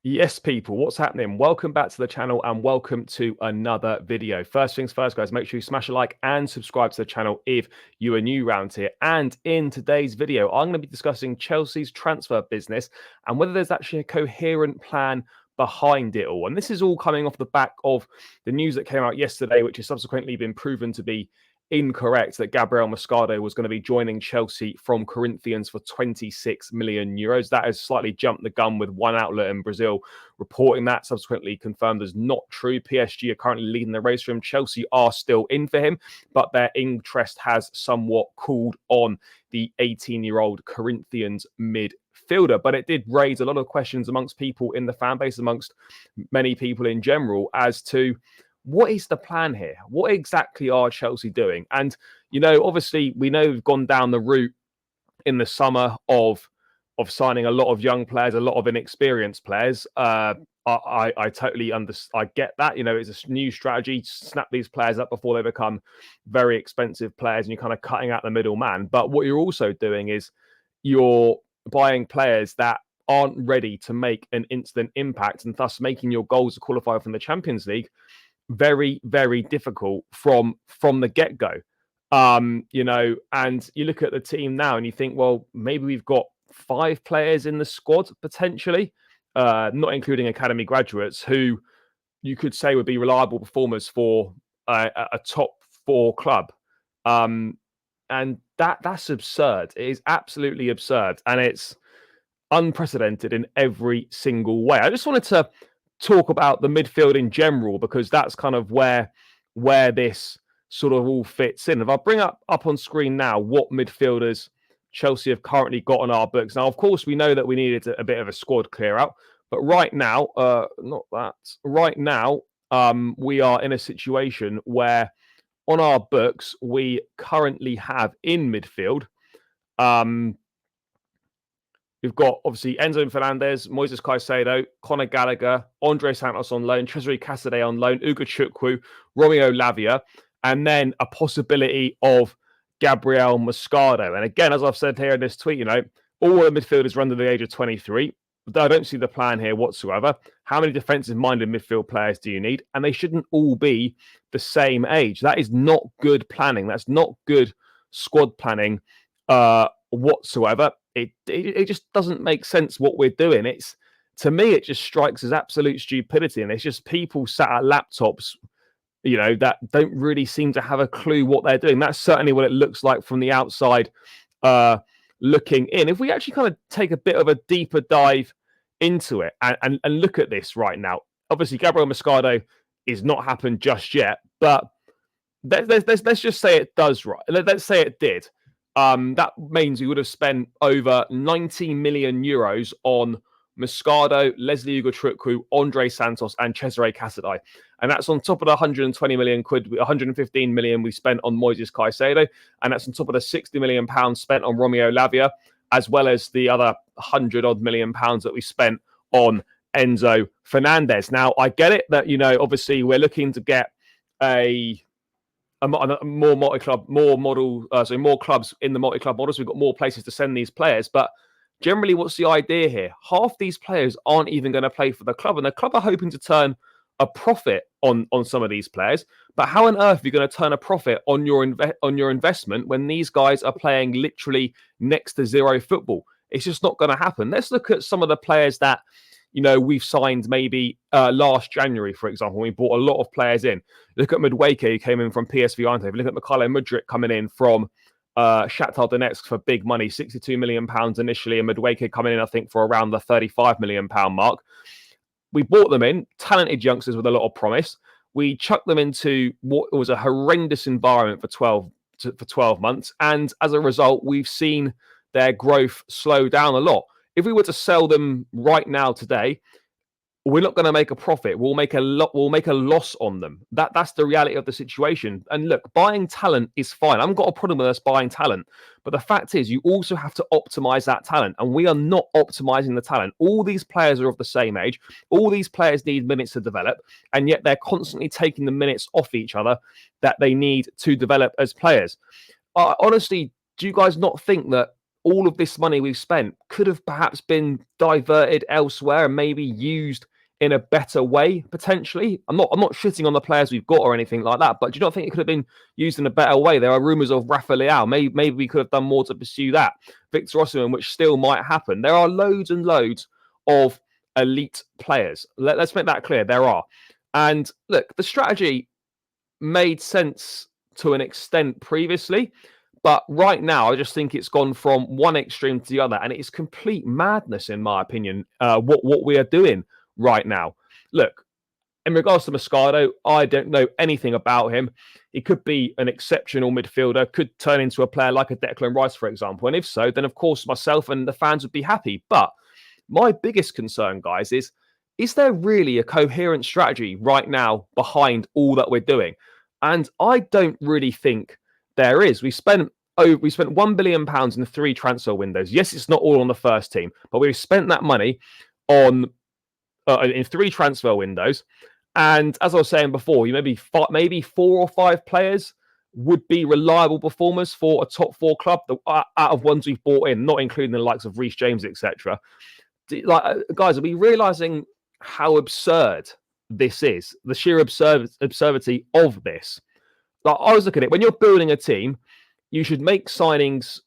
Yes, people, what's happening? Welcome back to the channel and welcome to another video. First things first, guys, make sure you smash a like and subscribe to the channel if you are new around here. And in today's video, I'm going to be discussing Chelsea's transfer business and whether there's actually a coherent plan behind it all. And this is all coming off the back of the news that came out yesterday, which has subsequently been proven to be incorrect, that Gabriel Moscardo was going to be joining Chelsea from Corinthians for 26 million euros. That has slightly jumped the gun, with one outlet in Brazil reporting that, subsequently confirmed as not true. PSG are currently leading the race for him. Chelsea are still in for him, but their interest has somewhat cooled on the 18-year-old Corinthians midfielder. But it did raise a lot of questions amongst people in the fan base, amongst many people in general, as to what is the plan here? What exactly are Chelsea doing? And, you know, obviously we know we've gone down the route in the summer of signing a lot of young players, a lot of inexperienced players. I totally understand. I get that. You know, it's a new strategy. Snap these players up before they become very expensive players, and you're kind of cutting out the middleman. But what you're also doing is you're buying players that aren't ready to make an instant impact, and thus making your goals to qualify from the Champions League very, very difficult from the get-go. You know, and you look at the team now and you think, well, maybe we've got 5 players in the squad potentially, not including academy graduates, who you could say would be reliable performers for a top 4 club. And that's absurd. It is absolutely absurd, and it's unprecedented in every single way. I just wanted to talk about the midfield in general, because that's kind of where this sort of all fits in. If I bring up on screen now what midfielders Chelsea have currently got on our books. Now, of course, we know that we needed a bit of a squad clear out, but right now, we are in a situation where on our books, we currently have in midfield, we've got obviously Enzo Fernandez, Moises Caicedo, Conor Gallagher, Andre Santos on loan, Cesare Casadei on loan, Ugochukwu, Romeo Lavia, and then a possibility of Gabriel Moscardo. And again, as I've said here in this tweet, you know, all the midfielders are under the age of 23. I don't see the plan here whatsoever. How many defensive-minded midfield players do you need? And they shouldn't all be the same age. That is not good planning. That's not good squad planning whatsoever. It just doesn't make sense what we're doing. It's, to me, it just strikes as absolute stupidity, and it's just people sat at laptops, you know, that don't really seem to have a clue what they're doing. That's certainly what it looks like from the outside looking in. If we actually kind of take a bit of a deeper dive into it and look at this right now, obviously Gabriel Moscardo is not happened just yet, but let's just say it does, right? Let's say it did. That means we would have spent over 90 million euros on Moscardo, Leslie Ugochukwu, Andre Santos, and Cesare Casadei. And that's on top of the 120 million quid, 115 million we spent on Moises Caicedo. And that's on top of the 60 million pounds spent on Romeo Lavia, as well as the other 100-odd million pounds that we spent on Enzo Fernandez. Now, I get it that, you know, obviously we're looking to get more multi-club, more clubs in the multi-club models. We've got more places to send these players, but generally, what's the idea here? Half these players aren't even going to play for the club, and the club are hoping to turn a profit on some of these players. But how on earth are you going to turn a profit on your investment when these guys are playing literally next to zero football? It's just not going to happen. Let's look at some of the players that, you know, we've signed maybe last January, for example. We bought a lot of players in. Look at Madueke, who came in from PSV Eindhoven. Look at Mykhailo Mudryk coming in from Shakhtar Donetsk for big money, £62 million initially, and Madueke coming in, I think, for around the £35 million mark. We bought them in, talented youngsters with a lot of promise. We chucked them into what was a horrendous environment for 12 months, and as a result, we've seen their growth slow down a lot. If we were to sell them right now today, we're not going to make a profit. We'll make a loss on them. That's the reality of the situation. And look, buying talent is fine. I haven't got a problem with us buying talent. But the fact is, you also have to optimize that talent. And we are not optimizing the talent. All these players are of the same age. All these players need minutes to develop. And yet they're constantly taking the minutes off each other that they need to develop as players. Honestly, do you guys not think that all of this money we've spent could have perhaps been diverted elsewhere and maybe used in a better way, potentially. I'm not shitting on the players we've got or anything like that, but do you not think it could have been used in a better way? There are rumours of Rafa Leao. Maybe we could have done more to pursue that. Victor Osimhen, which still might happen. There are loads and loads of elite players. Let's make that clear. There are. And look, the strategy made sense to an extent previously, but right now I just think it's gone from one extreme to the other, and it is complete madness, in my opinion, what we are doing right now. Look, in regards to Moscardo, I don't know anything about him. He could be an exceptional midfielder, could turn into a player like a Declan Rice, for example. And if so, then of course myself and the fans would be happy. But my biggest concern, guys, is there really a coherent strategy right now behind all that we're doing? And I don't really think there is. We spent £1 billion in 3 transfer windows. Yes, it's not all on the first team, but we've spent that money on in 3 transfer windows. And as I was saying before, maybe 4 or 5 players would be reliable performers for a top 4 club out of ones we've bought in, not including the likes of Reece James, etc. Like, guys, are we realizing how absurd this is? The sheer absurdity of this. Like, I was looking at it. When you're building a team, you should make signings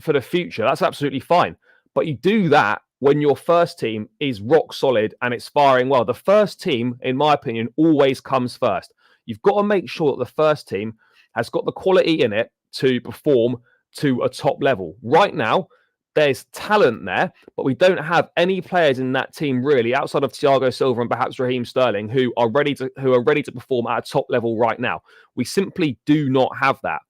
for the future. That's absolutely fine. But you do that when your first team is rock solid and it's firing well. The first team, in my opinion, always comes first. You've got to make sure that the first team has got the quality in it to perform to a top level. Right now, there's talent there, but we don't have any players in that team really, outside of Thiago Silva and perhaps Raheem Sterling, who are ready to perform at a top level right now. We simply do not have that.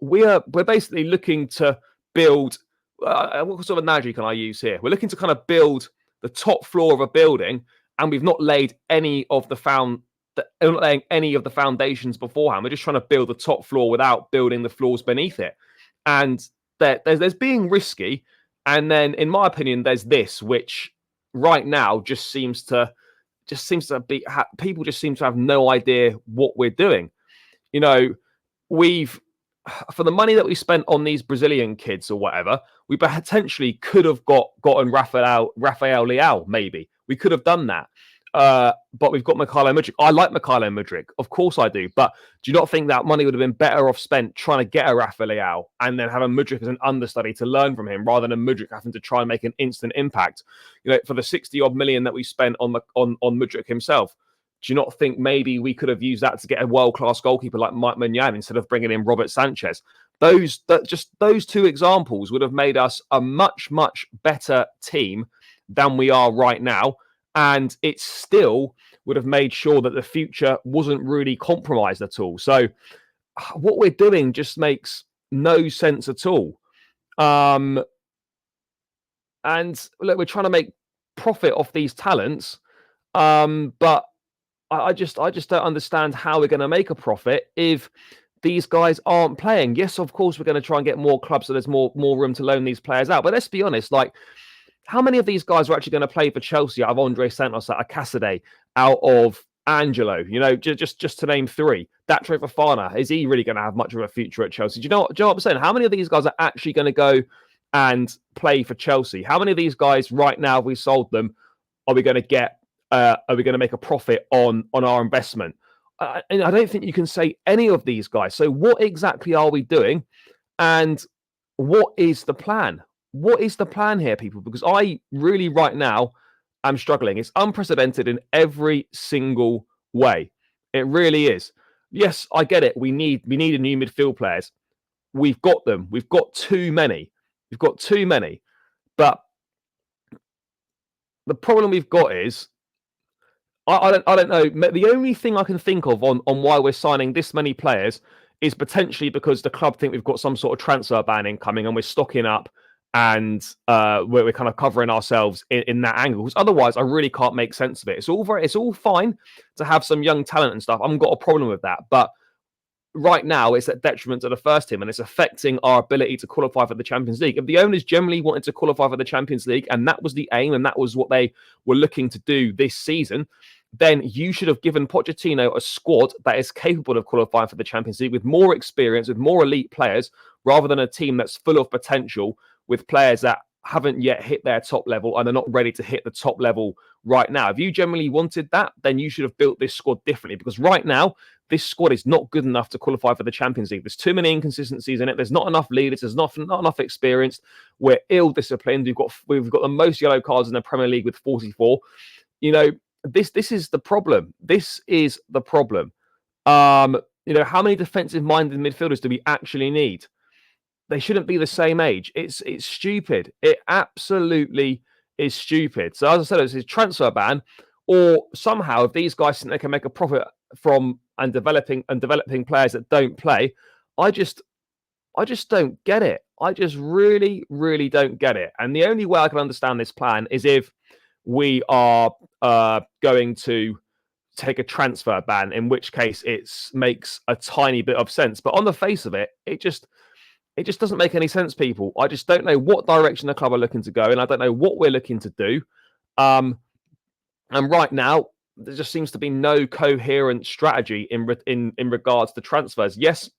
We're basically looking to build. What sort of analogy can I use here? We're looking to kind of build the top floor of a building, and we've not laid any of the foundations beforehand. We're just trying to build the top floor without building the floors beneath it. And there's being risky, and then, in my opinion, there's this, which right now just seems to be people just seem to have no idea what we're doing. We've, for the money that we spent on these Brazilian kids or whatever, we potentially could have gotten Rafael Leao. Maybe we could have done that. But we've got Mykhailo Mudryk. I like Mykhailo Mudryk, of course I do. But do you not think that money would have been better off spent trying to get a Rafa Leao and then have a Mudryk as an understudy to learn from him, rather than Mudryk having to try and make an instant impact? For the 60 odd million that we spent on Mudryk himself, do you not think maybe we could have used that to get a world-class goalkeeper like Mike Maignan instead of bringing in Robert Sanchez? Those 2 examples would have made us a much, much better team than we are right now. And it still would have made sure that the future wasn't really compromised at all. So what we're doing just makes no sense at all. And look, we're trying to make profit off these talents, but I just don't understand how we're going to make a profit if these guys aren't playing. Yes, of course, we're going to try and get more clubs so there's more room to loan these players out. But let's be honest, like, how many of these guys are actually going to play for Chelsea out of Andre Santos, out of Cassidy, out of Angelo? Just to name 3. Datro Fofana, is he really going to have much of a future at Chelsea? Do you know what I'm saying? How many of these guys are actually going to go and play for Chelsea? How many of these guys right now, if we sold them, are we going to get? Are we going to make a profit on our investment? And I don't think you can say any of these guys. So what exactly are we doing? And what is the plan? What is the plan here, people? Because I really, right now, am struggling. It's unprecedented in every single way. It really is. Yes, I get it. We need a new midfield players. We've got them. We've got too many. But the problem we've got is, I don't know. The only thing I can think of on why we're signing this many players is potentially because the club think we've got some sort of transfer ban incoming and we're stocking up, and we're kind of covering ourselves in that angle. Because otherwise, I really can't make sense of it. It's all fine to have some young talent and stuff. I haven't got a problem with that. But right now, it's at detriment to the first team, and it's affecting our ability to qualify for the Champions League. If the owners generally wanted to qualify for the Champions League, and that was the aim, and that was what they were looking to do this season, then you should have given Pochettino a squad that is capable of qualifying for the Champions League with more experience, with more elite players, rather than a team that's full of potential with players that haven't yet hit their top level and are not ready to hit the top level right now. If you generally wanted that, then you should have built this squad differently, because right now this squad is not good enough to qualify for the Champions League. There's too many inconsistencies in it. There's not enough leaders. There's not enough experience. We're ill-disciplined. We've got the most yellow cards in the Premier League with 44. You know, this is the problem. This is the problem. You know, how many defensive-minded midfielders do we actually need? They shouldn't be the same age. It's stupid. It absolutely is stupid. So as I said, it's a transfer ban, or somehow if these guys think they can make a profit from and developing players that don't play, I just don't get it. I just really, really don't get it. And the only way I can understand this plan is if we are going to take a transfer ban, in which case it makes a tiny bit of sense. But on the face of it, it just doesn't make any sense, people. I just don't know what direction the club are looking to go, and I don't know what we're looking to do. And right now, there just seems to be no coherent strategy in regards to transfers. Yes,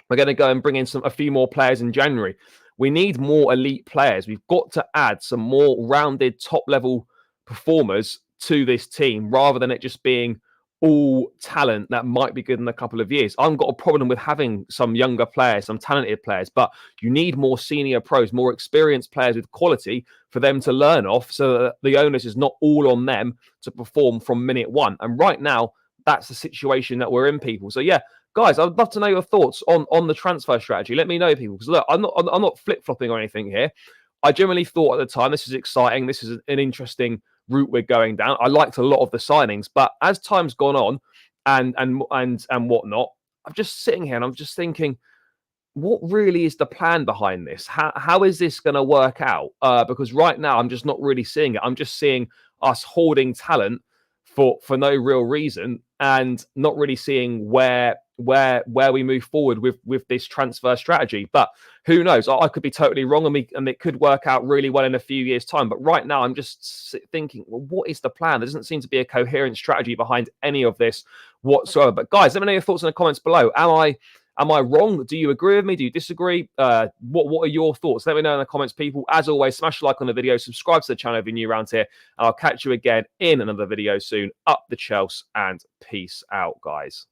we're going to go and bring in a few more players in January. We need more elite players. We've got to add some more rounded top-level performers to this team, rather than it just being all talent that might be good in a couple of years. I've got a problem with having some younger players, some talented players, but you need more senior pros, more experienced players with quality for them to learn off, so that the onus is not all on them to perform from minute one. And right now, that's the situation that we're in, people. So yeah, guys, I'd love to know your thoughts on the transfer strategy. Let me know, people, because look, I'm not flip-flopping or anything here. I generally thought at the time, this is exciting. This is an interesting route we're going down. I liked a lot of the signings, but as time's gone on and whatnot, I'm just sitting here and I'm just thinking, what really is the plan behind this? How is this going to work out? Because right now I'm just not really seeing it. I'm just seeing us hoarding talent for no real reason, and not really seeing where we move forward with this transfer strategy. But who knows? I could be totally wrong, and it could work out really well in a few years' time. But right now, I'm just thinking, well, what is the plan? There doesn't seem to be a coherent strategy behind any of this whatsoever. But guys, let me know your thoughts in the comments below. Am I wrong? Do you agree with me? Do you disagree? What are your thoughts? Let me know in the comments, people. As always, smash a like on the video, subscribe to the channel if you're new around here, and I'll catch you again in another video soon. Up the Chelsea, and peace out, guys.